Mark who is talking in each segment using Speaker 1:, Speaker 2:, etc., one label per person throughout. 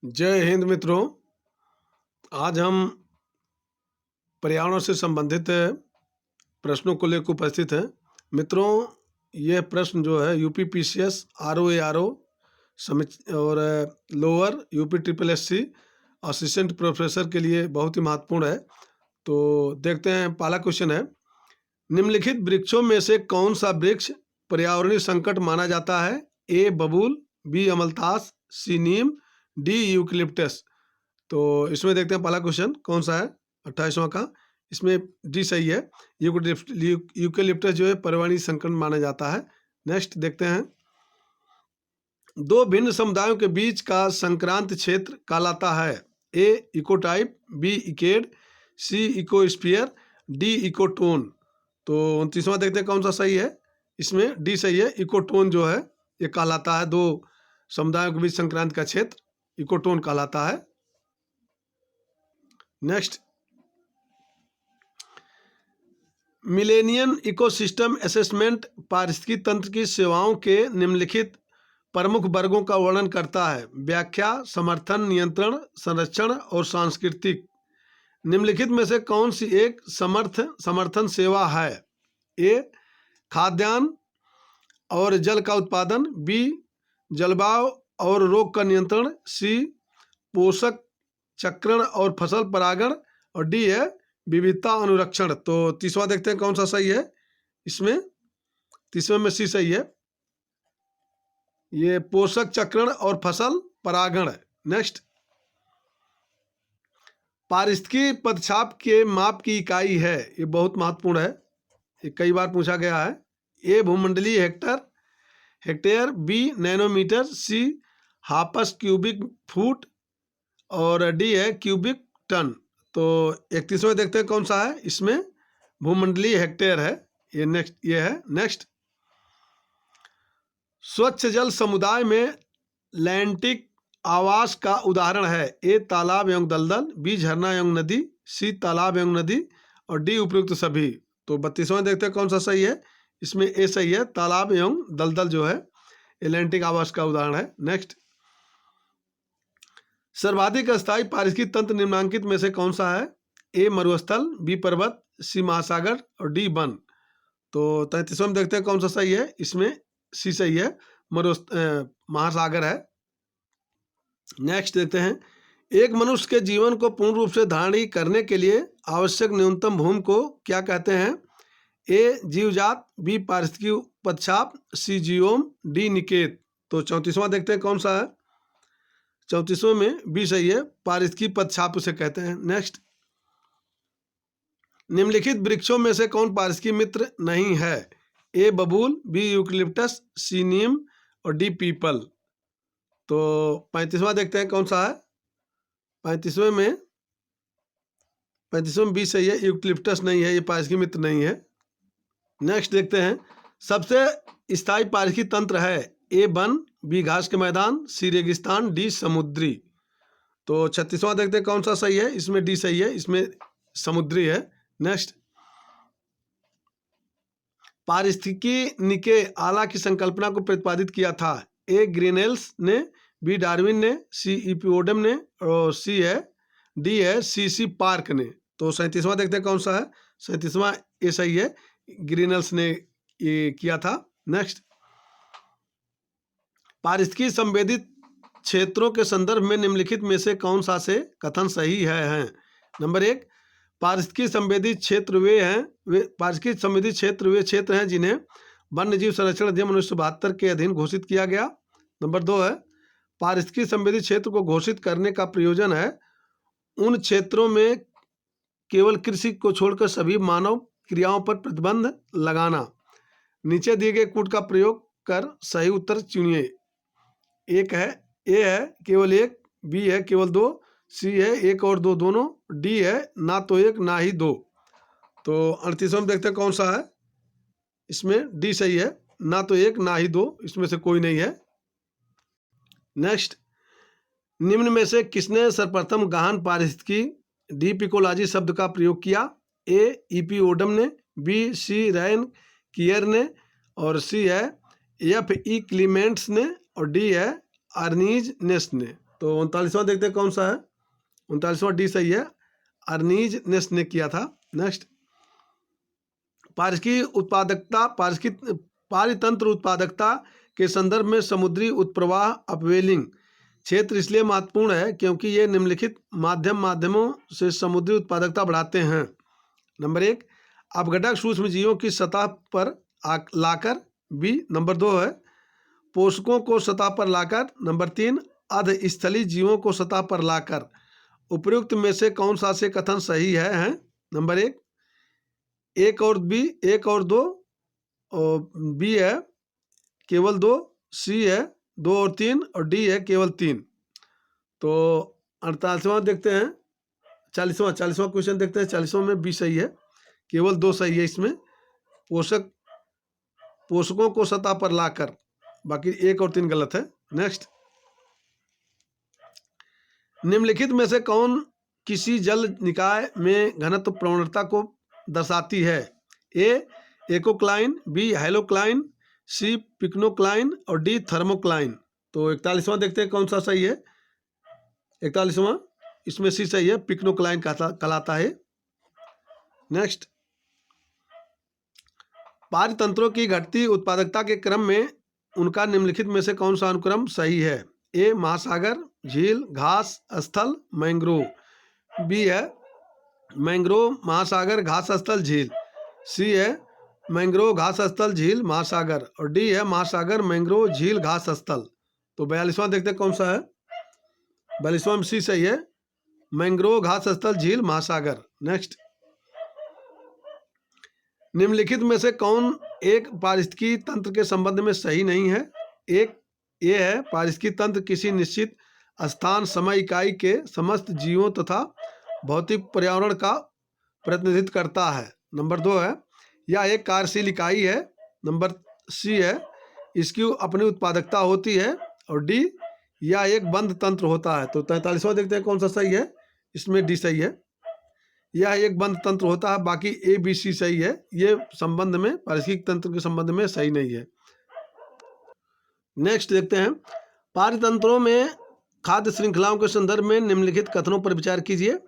Speaker 1: जय हिंद मित्रों। आज हम पर्यावरण से संबंधित प्रश्नों को लेकर उपस्थित हैं। मित्रों, यह प्रश्न जो है यूपीपीसीएस, आरओ और lower UP triple SC assistant professor के लिए बहुत ही महत्वपूर्ण है। तो देखते हैं, पहला क्वेश्चन है, निम्नलिखित वृक्षों में से कौन सा वृक्ष पर्यावरणीय संकट माना जाता है? ए बबूल, बी अमलतास, सी नीम, डी यूकलिप्टस। तो इसमें देखते हैं पहला क्वेश्चन कौन सा है 28वां का। इसमें डी सही है। यूकलिप्टस जो है पर्यावरणीय संकट माना जाता है। नेक्स्ट देखते हैं, दो भिन्न समुदायों के बीच का संक्रांत क्षेत्र कहलाता है? ए इकोटाइप, बी इकेड, सी इकोस्फीयर, डी इकोटोन। तो 29वां देखते हैं कौन सा सही है। इसमें डी सही है। इकोटोन जो है ये कहलाता है, दो समुदायों के बीच संक्रांत का क्षेत्र इकोटोन कहलाता है। नेक्स्ट, मिलेनियम इकोसिस्टम असेसमेंट पारिस्थितिकी तंत्र की सेवाओं के निम्नलिखित प्रमुख वर्गों का वर्णन करता है? व्याख्या, समर्थन, नियंत्रण, संरक्षण और सांस्कृतिक। निम्नलिखित में से कौन सी एक समर्थन सेवा है? ए खाद्यान्न और जल का उत्पादन, बी जलवायु और रोग का नियंत्रण, सी पोषक चक्रण और फसल परागण, और डी है विविधता अनुरक्षण। तो 30वां देखते हैं कौन सा सही है। इसमें 30वें में सी सही है, ये पोषक चक्रण और फसल परागण है। नेक्स्ट, पारिस्थितिकी पदछाप के माप की इकाई है? ये बहुत महत्वपूर्ण है, ये कई बार पूछा गया है। ए भूमंडलीय हेक्टेयर, बी नैनोमीटर, सी हापस क्यूबिक फुट, और डी है क्यूबिक टन। तो 31वें देखते हैं कौन सा है। इसमें भूमंडलीय हेक्टेयर है। ये है। नेक्स्ट, स्वच्छ जल समुदाय में लैंटिक आवास का उदाहरण है? ए तालाब एवं दलदल, बी झरना एवं नदी, सी तालाब एवं नदी, और डी उपयुक्त सभी। तो 32वें देखते हैं कौन सा सही है। इसमें ए सही है, तालाब एवं दलदल जो है लैंटिक आवास का उदाहरण है। नेक्स्ट, सर्वाधिक स्थायी पारिस्थितिक तंत्र निम्नांकित में से कौन सा है? ए मरुस्थल, बी पर्वत, सी महासागर, और डी वन। तो 33वें में देखते हैं कौन सा सही है। इसमें सी सही है, महासागर है। नेक्स्ट देखते हैं, एक मनुष्य के जीवन को पूर्ण रूप से धारण करने के लिए आवश्यक न्यूनतम भूमि को क्या कहते हैं? ए जीवजात, बी पारिस्थितिकी पदछाप, सी जियोम, डी निकेत। तो 34वां देखते हैं कौन सा है। 34वें में बी सही है, पारिस्थितिकी पदछाप उसे कहते हैं। नेक्स्ट, निम्नलिखित वृक्षों में से कौन पारिस्थितिकी मित्र नहीं है? ए बबूल, बी यूकलिप्टस, सी नीम, और डी पीपल। तो 35वां देखते हैं कौन सा है। 35वें में बी सही है, यूकलिप्टस नहीं है, ये पारिस्थितिकी मित्र नहीं है। नेक्स्ट देखते हैं, सबसे स्थायी पारिस्थितिकी तंत्र है? ए वन, बी घास के मैदान, सी रेगिस्तान, डी समुद्री। तो 36वां देखते हैं कौन सा सही है। इसमें डी सही है, इसमें समुद्री है। नेक्स्ट, पारिस्थितिकी निके आला की संकल्पना को प्रतिपादित किया था? ए ग्रीनेल्स ने, बी डार्विन ने, सी इपिओडम ने, और डी है सी पार्क ने। तो 37वां देखते हैं कौन सा है। 37वां ए सही है, ग्रीनेल्स ने ये किया था। नेक्स्ट, पारिस्थितिकी संवेदित क्षेत्रों के संदर्भ में निम्नलिखित में से कौन सा से कथन सही है? नंबर 1, पारिस्थितिकी संवेदी क्षेत्र पारिस्थितिकी संवेदी क्षेत्र वे क्षेत्र हैं जिन्हें वन्य जीव संरक्षण अधिनियम 1972 के अधीन घोषित किया गया। नंबर 2 है, पारिस्थितिकी संवेदी क्षेत्र को घोषित करने का प्रयोजन है उन क्षेत्रों में केवल कृषि को छोड़कर सभी मानव क्रियाओं पर प्रतिबंध लगाना। नीचे दिए गए कूट का प्रयोग कर सही उत्तर चुनिए। एक है, ए है केवल एक, बी है केवल दो, सी है एक और दो दोनों, डी है ना तो एक ना ही दो। तो 38वें में देखते हैं कौन सा है। इसमें डी सही है, ना तो एक ना ही दो, इसमें से कोई नहीं है। नेक्स्ट, निम्न में से किसने सर्वप्रथम गहन पारिस्थितिकी डीप इकोलॉजी शब्द का प्रयोग किया? ए इपिओडम ने, बी सी रैन कियर ने, और सी है एफ ई क्लीमेंट्स ने, और डी है अर्नीज नेस्ट ने। तो 39वां देखते हैं कौन सा है। 39वां डी सही है, अर्नीज नेस्ट ने किया था। नेक्स्ट, पारिस्थितिकी उत्पादकता पारितंत्र उत्पादकता के संदर्भ में समुद्री उत्प्रवाह अपवेलिंग क्षेत्र इसलिए महत्वपूर्ण है क्योंकि ये निम्नलिखित माध्यमों से समुद्री उत्पादकता बढ़ाते हैं। नंबर 1, अपघटक सूक्ष्म जीवों की सतह पर लाकर। बी, नंबर 2 है पोषकों को सतह पर लाकर। नंबर 3, अधस्थलीय जीवों को सतह पर लाकर। उपयुक्त में से कौन सा से कथन सही है? नंबर 1, एक और बी, 1 और 2, और बी है केवल 2, सी है 2 और 3, और डी है केवल 3। तो 48वां देखते हैं, 40वां क्वेश्चन देखते हैं। 40वां में बी सही है, केवल 2 सही है इसमें, पोषकों को सतह पर लाकर, बाकी 1 और 3 गलत है। नेक्स्ट, निम्नलिखित में से कौन किसी जल निकाय में घनत्व प्रवणता को दर्शाती है? ए, एकोक्लाइन, बी, हेलोक्लाइन, सी, पिक्नोक्लाइन, और डी, थर्मोक्लाइन। तो 41वां देखते हैं कौन सा सही है। 41वां, इसमें सी सही है, पिक्नोक्लाइन कहलाता है। नेक्स्ट, पारितंत्रों की घटती उत्पादकता के क्रम में उनका निम्नलिखित में से कौन सा अनुक्रम सही है? ए, महासागर, झील, घास स्थल, मैंग्रोव। बी है मैंग्रोव, महासागर, घास स्थल, झील। सी है मैंग्रोव, घास स्थल, झील, महासागर, और डी है महासागर, मैंग्रोव, झील, घास स्थल। तो 42वां देखते हैं कौन सा है। 42वां में सी सही है, मैंग्रोव, घास स्थल, झील, महासागर। नेक्स्ट, निम्नलिखित में से कौन एक पारिस्थितिकी तंत्र के संबंध में सही नहीं है? एक, ये है पारिस्थितिकी तंत्र किसी निश्चित स्थान समय इकाई के समस्त जीवों तथा भौतिक पर्यावरण का प्रतिनिधित्व करता है। नंबर 2 है यह एक कार्यशील इकाई है। नंबर सी है इसकी अपनी उत्पादकता होती है। और डी, यह एक बंद तंत्र होता है। तो 43वां देखते हैं कौन सा सही है। इसमें डी सही है, यह एक बंद तंत्र होता है। बाकी ए, बी, सी सही है, ये संबंध में पारिस्थितिकी तंत्र के संबंध में सही नहीं है। नेक्स्ट देखते हैं, पारितंत्रों में खाद्य श्रृंखलाओं के संदर्भ में निम्नलिखित कथनों पर विचार कीजिए।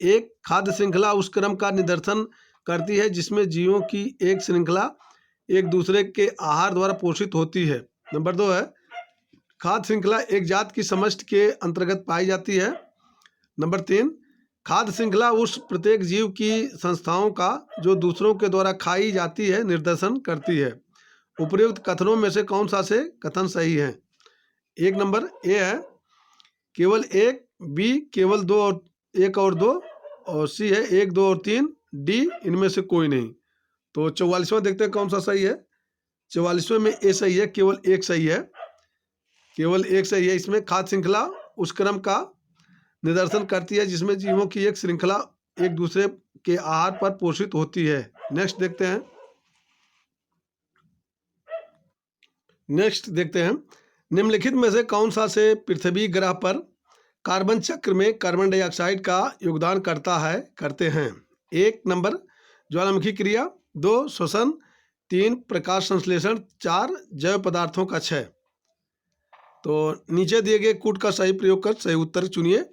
Speaker 1: एक, खाद्य श्रृंखला उस क्रम का निदर्शन करती है जिसमें जीवों की एक श्रृंखला एक दूसरे के आहार द्वारा पोषित होती है। नंबर 2 है खाद्य श्रृंखला एक जात की समष्टि के अंतर्गत पाई जाती है। नंबर 3, खाद्य श्रृंखला उस प्रत्येक जीव की संस्थाओं का जो दूसरों के द्वारा खाई जाती है निर्देशन करती है। उपर्युक्त कथनों में से कौन सा से कथन सही है? 1 नंबर ए है केवल 1, बी केवल 2 और 1 और 2, और सी है 1, 2 और 3, डी इनमें से कोई नहीं। तो 44वां देखते हैं कौन सा सही है। 44वें में ए सही है, केवल 1 सही है, केवल 1 सही है। इसमें खाद्य श्रृंखला उस क्रम का निदर्शन करती है जिसमें जीवों की एक श्रृंखला एक दूसरे के आहार पर पोषित होती है। नेक्स्ट देखते हैं, निम्नलिखित में से कौन सा से पृथ्वी ग्रह पर कार्बन चक्र में कार्बन डाइऑक्साइड का योगदान करते हैं? 1 नंबर ज्वालामुखी क्रिया, 2 श्वसन, 3 प्रकाश संश्लेषण, 4 जैव पदार्थों का क्षय। तो नीचे दिए गए कूट का सही प्रयोग कर सही उत्तर चुनिए।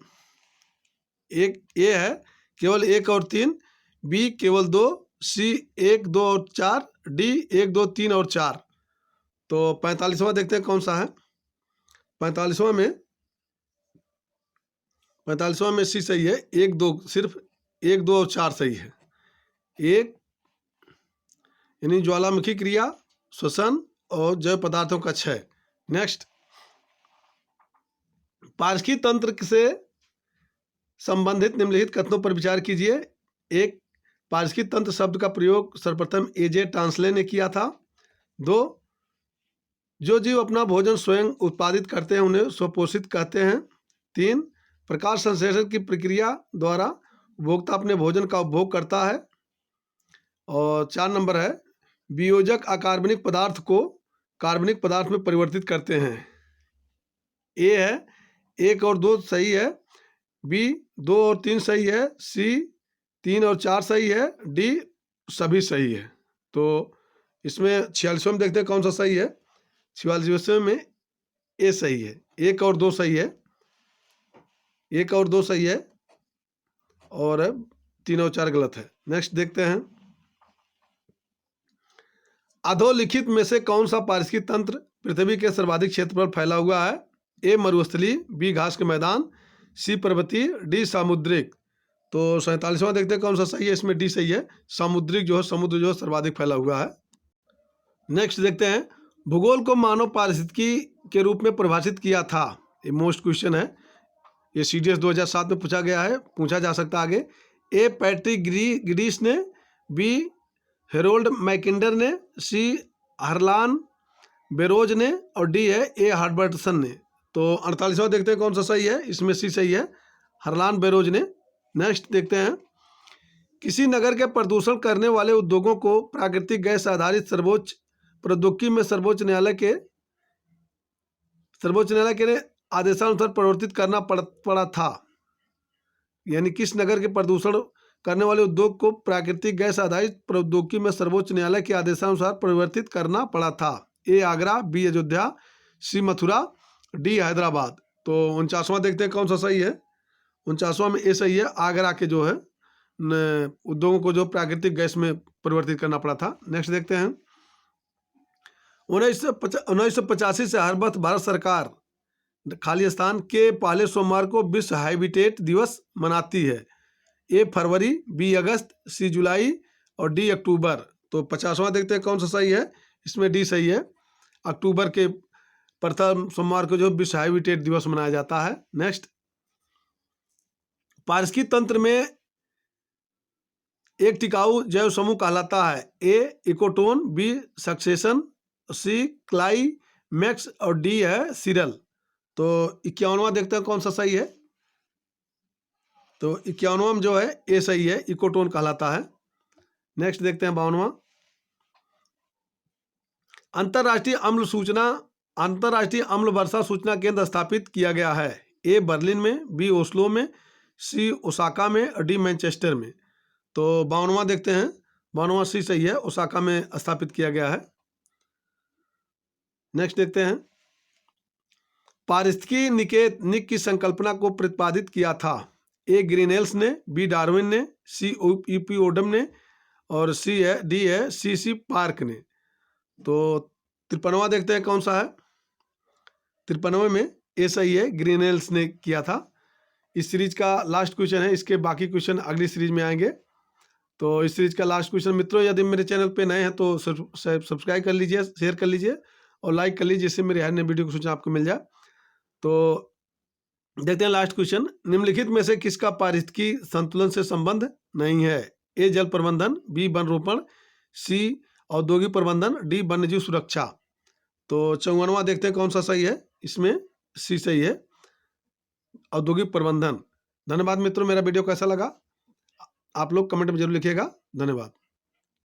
Speaker 1: एक ए है केवल 1 और 3, बी केवल 2, सी 1, 2 और 4, डी 1, 2, 3 और 4। तो 45वां देखते हैं कौन सा है। 45वां में सी सही है, 1, 2 सिर्फ 1, 2 और 4 सही है। 1 यानी ज्वालामुखी क्रिया, श्वसन और जैव पदार्थों का क्षय। नेक्स्ट, पारिस्थितिकी तंत्र से संबंधित निम्नलिखित कथनों पर विचार कीजिए। 1, पारिस्थितिकी तंत्र शब्द का प्रयोग सर्वप्रथम एजे टांसले ने किया था। 2, जो जीव अपना भोजन स्वयं उत्पादित करते हैं उन्हें स्वपोषित कहते हैं। 3, प्रकाश संश्लेषण की प्रक्रिया द्वारा उपभोक्ता अपने भोजन का उपभोग करता है। और 4 नंबर है वियोजक अकार्बनिक पदार्थ को कार्बनिक पदार्थ में परिवर्तित करते हैं। ए है 1 और 2 सही है, बी 2 और 3 सही है, सी 3 और 4 सही है, डी सभी सही है। तो इसमें 46वें में देखते हैं कौन सा सही है। 46वें में ए सही है, 1 और 2 सही है, 1 और 2 सही है और 3 और 4 गलत है। नेक्स्ट देखते हैं, अधोलिखित में से कौन सा पारिस्थितिक तंत्र पृथ्वी के सर्वाधिक क्षेत्र पर फैला हुआ है? ए मरुस्थली, बी घास के मैदान, सी पर्वतीय, डी सामुद्रिक। तो 47वां देखते हैं कौन सा सही है, इसमें डी सही है, सामुद्रिक जो है, समुद्र जो है सर्वाधिक फैला हुआ है। नेक्स्ट देखते हैं, भूगोल को मानव पारिस्थितिकी के रूप में परिभाषित किया था। ये मोस्ट क्वेश्चन है, ये CDS 2007 में पूछा गया है, पूछा जा सकता है आगे। ए पैट्रिक ग्रीस ने, बी हेरोल्ड मैकिंडर ने, सी हरलान बेरोज ने और डी है ए हार्बर्टसन ने। तो 48वां देखते हैं कौन सा सही है, इसमें सी सही है, हरलान बेरोज ने। नेक्स्ट देखते हैं, किसी नगर के प्रदूषण करने वाले उद्योगों को प्राकृतिक गैस आधारित सर्वोच्च प्रौद्योगिकी में सर्वोच्च न्यायालय के आदेशानुसार परिवर्तित करना पड़ा था। यानी किस नगर के प्रदूषण करने वाले उद्योग को प्राकृतिक गैस आधारित प्रौद्योगिकी में सर्वोच्च न्यायालय के आदेशानुसार परिवर्तित करना पड़ा था? ए आगरा, बी अयोध्या, सी मथुरा, डी हैदराबाद। तो 49वां देखते हैं कौन सा सही है, 49वां में ए सही है, आगरा के जो है उद्योगों को जो प्राकृतिक गैस में परिवर्तित करना पड़ा था। नेक्स्ट देखते हैं, 1985 से हर वर्ष भारत सरकार खाली स्थान के पहले सोमवार को विश्व हैबिटेट दिवस मनाती है। ए फरवरी, बी अगस्त, सी जुलाई और डी अक्टूबर। तो 50वां देखते हैं कौन सा सही है, इसमें डी सही है, अक्टूबर के प्रथम सोमवार को जो विश्व हैबिटेट दिवस मनाया जाता है। नेक्स्ट, पारिस्थितिकी तंत्र में एक टिकाऊ जैव समूह कहलाता है? ए इकोटोन, बी सक्सेशन, सी क्लाइमैक्स और डी है सीरल। तो 51वां देखते हैं कौन सा सही है, तो 51वां जो है ए सही है, इकोटोन कहलाता है। नेक्स्ट देखते हैं 52वां, अंतरराष्ट्रीय अम्ल वर्षा सूचना केंद्र स्थापित किया गया है? ए बर्लिन में, बी ओस्लो में, सी ओसाका में और डी मैनचेस्टर में। तो 52वां देखते हैं, 52वां सी सही है, ओसाका में स्थापित किया गया है। नेक्स्ट देखते हैं, पारिस्थितिकी निक की संकल्पना को प्रतिपादित किया था? ए ग्रीनेल्स ने, बी डार्विन ने, सी यूपी ओडम ने और डी है सी पार्क ने। तो 53वां देखते हैं कौन सा है, 53वें में ए सही है, ग्रीनेल्स ने किया था। इस सीरीज का लास्ट क्वेश्चन है, इसके बाकी क्वेश्चन अगली सीरीज में आएंगे। तो इस सीरीज का लास्ट क्वेश्चन, मित्रों यदि मेरे चैनल पे नए हैं तो सब्सक्राइब कर लीजिए, शेयर कर लीजिए और लाइक कर लीजिए, जिससे मेरे हर नए वीडियो की सूचना आपको मिल जाए। तो देखते हैं लास्ट क्वेश्चन, निम्नलिखित में से किसका पारिस्थितिकी संतुलन से संबंध नहीं है? ए जल प्रबंधन, बी वन रोपण, सी औद्योगिक प्रबंधन, डी वन्यजीव सुरक्षा। तो 54वां देखते हैं कौन सा सही है, इसमें सी सही है, औद्योगिक प्रबंधन। धन्यवाद मित्रों, मेरा वीडियो कैसा लगा आप लोग कमेंट में जरूर लिखिएगा। धन्यवाद।